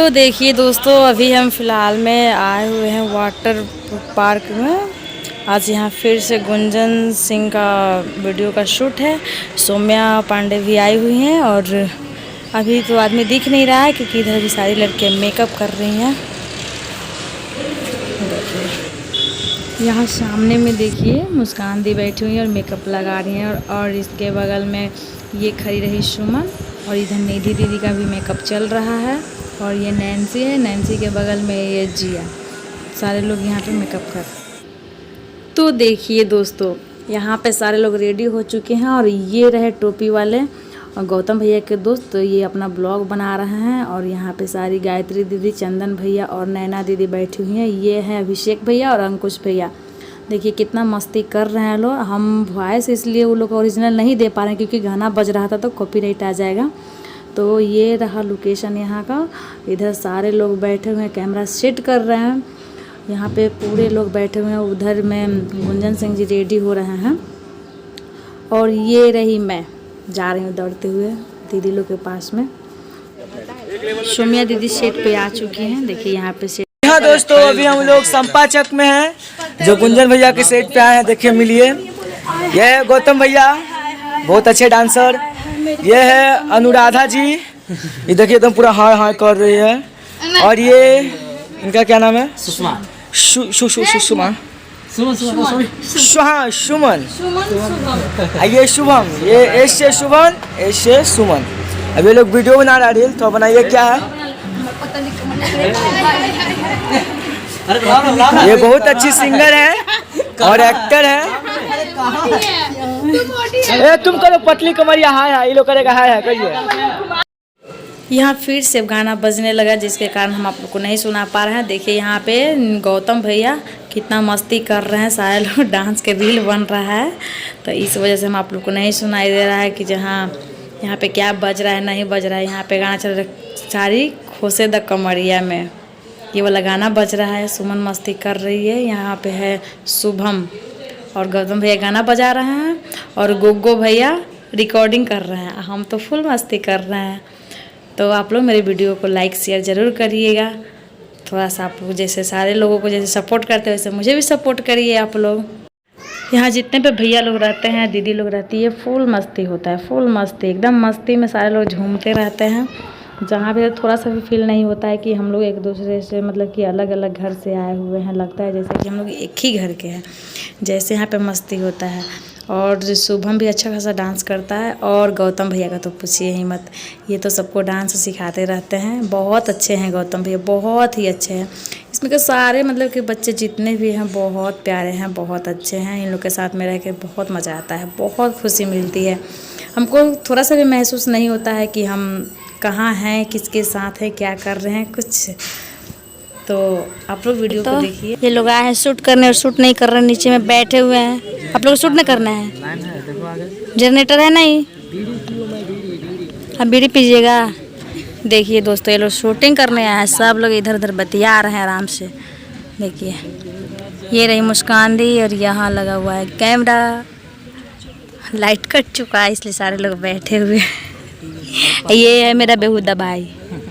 तो देखिए दोस्तों, अभी हम फ़िलहाल में आए हुए हैं वाटर पार्क में। आज यहाँ फिर से गुंजन सिंह का वीडियो का शूट है। सौम्या पांडे भी आई हुई हैं और अभी तो आदमी दिख नहीं रहा है क्योंकि इधर भी सारी लड़कियाँ मेकअप कर रही हैं। देखिए यहाँ सामने में देखिए मुस्कान दी बैठी हुई है और मेकअप लगा रही हैं और इसके बगल में ये खड़ी रही सुमन और इधर निधि दीदी का भी मेकअप चल रहा है और ये नैन्सी है। नैन्सी के बगल में ये जिया। सारे लोग यहाँ पे मेकअप कर। तो देखिए दोस्तों, यहाँ पे सारे लोग रेडी हो चुके हैं और ये रहे टोपी वाले और गौतम भैया के दोस्त। तो ये अपना ब्लॉग बना रहे हैं और यहाँ पे सारी गायत्री दीदी, चंदन भैया और नैना दीदी बैठी हुई हैं। ये हैं अभिषेक भैया और अंकुश भैया। देखिए कितना मस्ती कर रहे हैं लोग। हम वॉइस इसलिए वो लोग ओरिजिनल नहीं दे पा रहे हैं क्योंकि गाना बज रहा था तो कॉपीराइट आ जाएगा। तो ये रहा लोकेशन यहाँ का। इधर सारे लोग बैठे हुए हैं, कैमरा सेट कर रहे हैं। यहाँ पे पूरे लोग बैठे हुए हैं। उधर में गुंजन सिंह जी रेडी हो रहे हैं और ये रही मैं जा रही हूँ दौड़ते हुए दीदी लोग के पास में। सौम्या दीदी सेट पे आ चुकी हैं। देखिए यहाँ पे सेट। हाँ दोस्तों, अभी हम लोग संपाचक में हैं जो गुंजन भैया के सेट पे आए हैं। देखिए मिलिए, यह है गौतम भैया, बहुत अच्छे डांसर। ये है अनुराधा जी, ये देखिए एकदम पूरा हाय हाय कर रही है। और ये इनका क्या नाम है? सुषमा। सुमन। ये शुभम, ये एस से शुभम, एस से सुमन। अब ये लोग वीडियो बना रहा है, तो बनाइए क्या है। ये बहुत अच्छी सिंगर है और एक्टर है। तुम करो पतली कमरिया हाय हाय, ये लोग करेगा हाय हाय करिए। यहाँ फिर से गाना बजने लगा जिसके कारण हम आप लोग को नहीं सुना पा रहे हैं। देखिए यहाँ पे गौतम भैया कितना मस्ती कर रहे हैं। सारे लोग डांस के रील बन रहा है तो इस वजह से हम आप लोग को नहीं सुनाई दे रहा है कि जहाँ यहाँ पे क्या बज रहा है नहीं बज रहा है। यहाँ पे गाना चल रहा है सारी खोसे द कमरिया में, ये वाला गाना बज रहा है। सुमन मस्ती कर रही है। यहाँ पे है शुभम और गौतम भैया गाना बजा रहे हैं और गोगो भैया रिकॉर्डिंग कर रहे हैं। हम तो फुल मस्ती कर रहे हैं। तो आप लोग मेरे वीडियो को लाइक शेयर ज़रूर करिएगा। थोड़ा सा आप लोग जैसे सारे लोगों को जैसे सपोर्ट करते हैं वैसे मुझे भी सपोर्ट करिए आप लोग। यहाँ जितने पे भैया लोग रहते हैं, दीदी लोग रहती है, फुल मस्ती होता है। फुल मस्ती, एकदम मस्ती में सारे लोग झूमते रहते हैं। जहाँ पे थोड़ा सा भी फील नहीं होता है कि हम लोग एक दूसरे से मतलब कि अलग अलग घर से आए हुए हैं। लगता है जैसे कि हम लोग एक ही घर के हैं, जैसे यहाँ पे मस्ती होता है। और शुभम भी अच्छा खासा डांस करता है और गौतम भैया का तो पूछिए ही मत, ये तो सबको डांस सिखाते रहते हैं। बहुत अच्छे हैं गौतम भैया, बहुत ही अच्छे हैं। इसमें के सारे मतलब कि बच्चे जितने भी हैं बहुत प्यारे हैं, बहुत अच्छे हैं। इन लोग के साथ में रह के बहुत मज़ा आता है, बहुत खुशी मिलती है। हमको थोड़ा सा भी महसूस नहीं होता है कि हम कहाँ हैं, किसके साथ हैं, क्या कर रहे हैं कुछ। तो आप लोग वीडियो को देखिए। ये लोग आए हैं शूट करने और शूट नहीं कर रहे हैं, नीचे में बैठे हुए हैं। आप लोग शूट नहीं करना है? जनरेटर है नहीं? अब बीड़ी पीजिएगा। देखिए दोस्तों, ये लोग शूटिंग करने आए हैं। सब लोग इधर उधर बतिया रहे हैं आराम से। देखिए ये रही मुस्कान दी और यहाँ लगा हुआ है कैमरा। लाइट कट चुका है इसलिए सारे लोग बैठे हुए हैं। ये है मेरा बेहुदा भाई,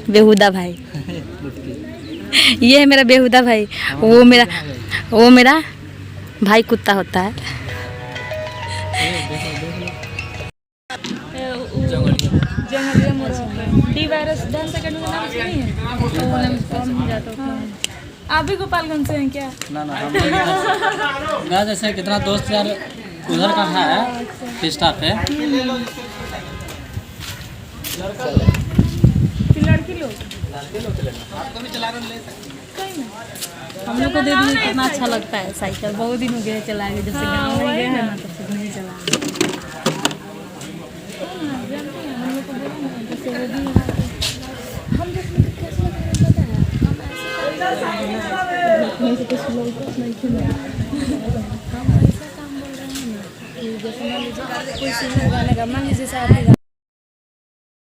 बेहुदा भाई। ये है मेरा बेहुदा भाई। वो मेरा भाई कुत्ता होता है। आप भी गोपालगंज से हैं क्या? ना जैसे कितना दोस्त यार उधर का है स्टाफ है। लड़की लोग आपको भी चला ले हम लोग को दे दीजिए। कितना अच्छा लगता है साइकिल। बहुत दिन हो गया चला के, जैसे गाँव में गए हैं ना तो फिर नहीं चला।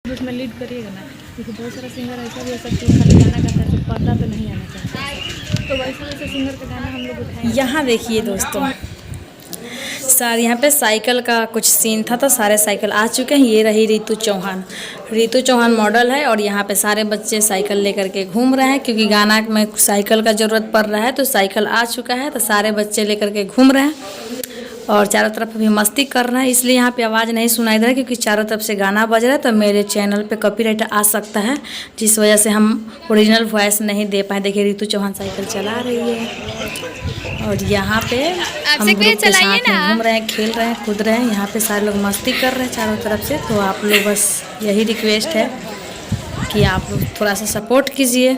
उसमें लीड करिएगा ना, क्योंकि बहुत सारा सिंगर ऐसा भी हो सकता है खाली गाना गाता है तो पता तो नहीं आना चाहता, तो वैसे वैसे सिंगर का गाना हम लोग उठाएंगे। यहाँ देखिए दोस्तों, सर यहाँ पे साइकिल का कुछ सीन था तो सारे साइकिल आ चुके हैं। ये रही रितु चौहान मॉडल है और यहाँ पे सारे बच्चे साइकिल लेकर के घूम रहे हैं क्योंकि गाना में साइकिल का ज़रूरत पड़ रहा है तो साइकिल आ चुका है तो सारे बच्चे लेकर के घूम रहे हैं और चारों तरफ भी मस्ती कर रहे हैं। इसलिए यहाँ पे आवाज़ नहीं सुनाई दे रहा क्योंकि चारों तरफ से गाना बज रहा है तो मेरे चैनल पे कॉपीराइट आ सकता है, जिस वजह से हम ओरिजिनल वॉइस नहीं दे पाए। देखिए रितु चौहान साइकिल चला रही है और यहाँ पे हम ग्रुप के साथ में घूम रहे हैं, खेल रहे हैं, कूद रहे हैं। यहाँ पे सारे लोग मस्ती कर रहे हैं चारों तरफ से। तो आप लोग बस यही रिक्वेस्ट है कि आप लोग थोड़ा सा सपोर्ट कीजिए।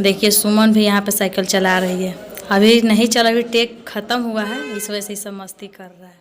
देखिए सुमन भी यहाँ पे साइकिल चला रही है, अभी नहीं चला, अभी टेक ख़त्म हुआ है, इस वजह से सब मस्ती कर रहा है।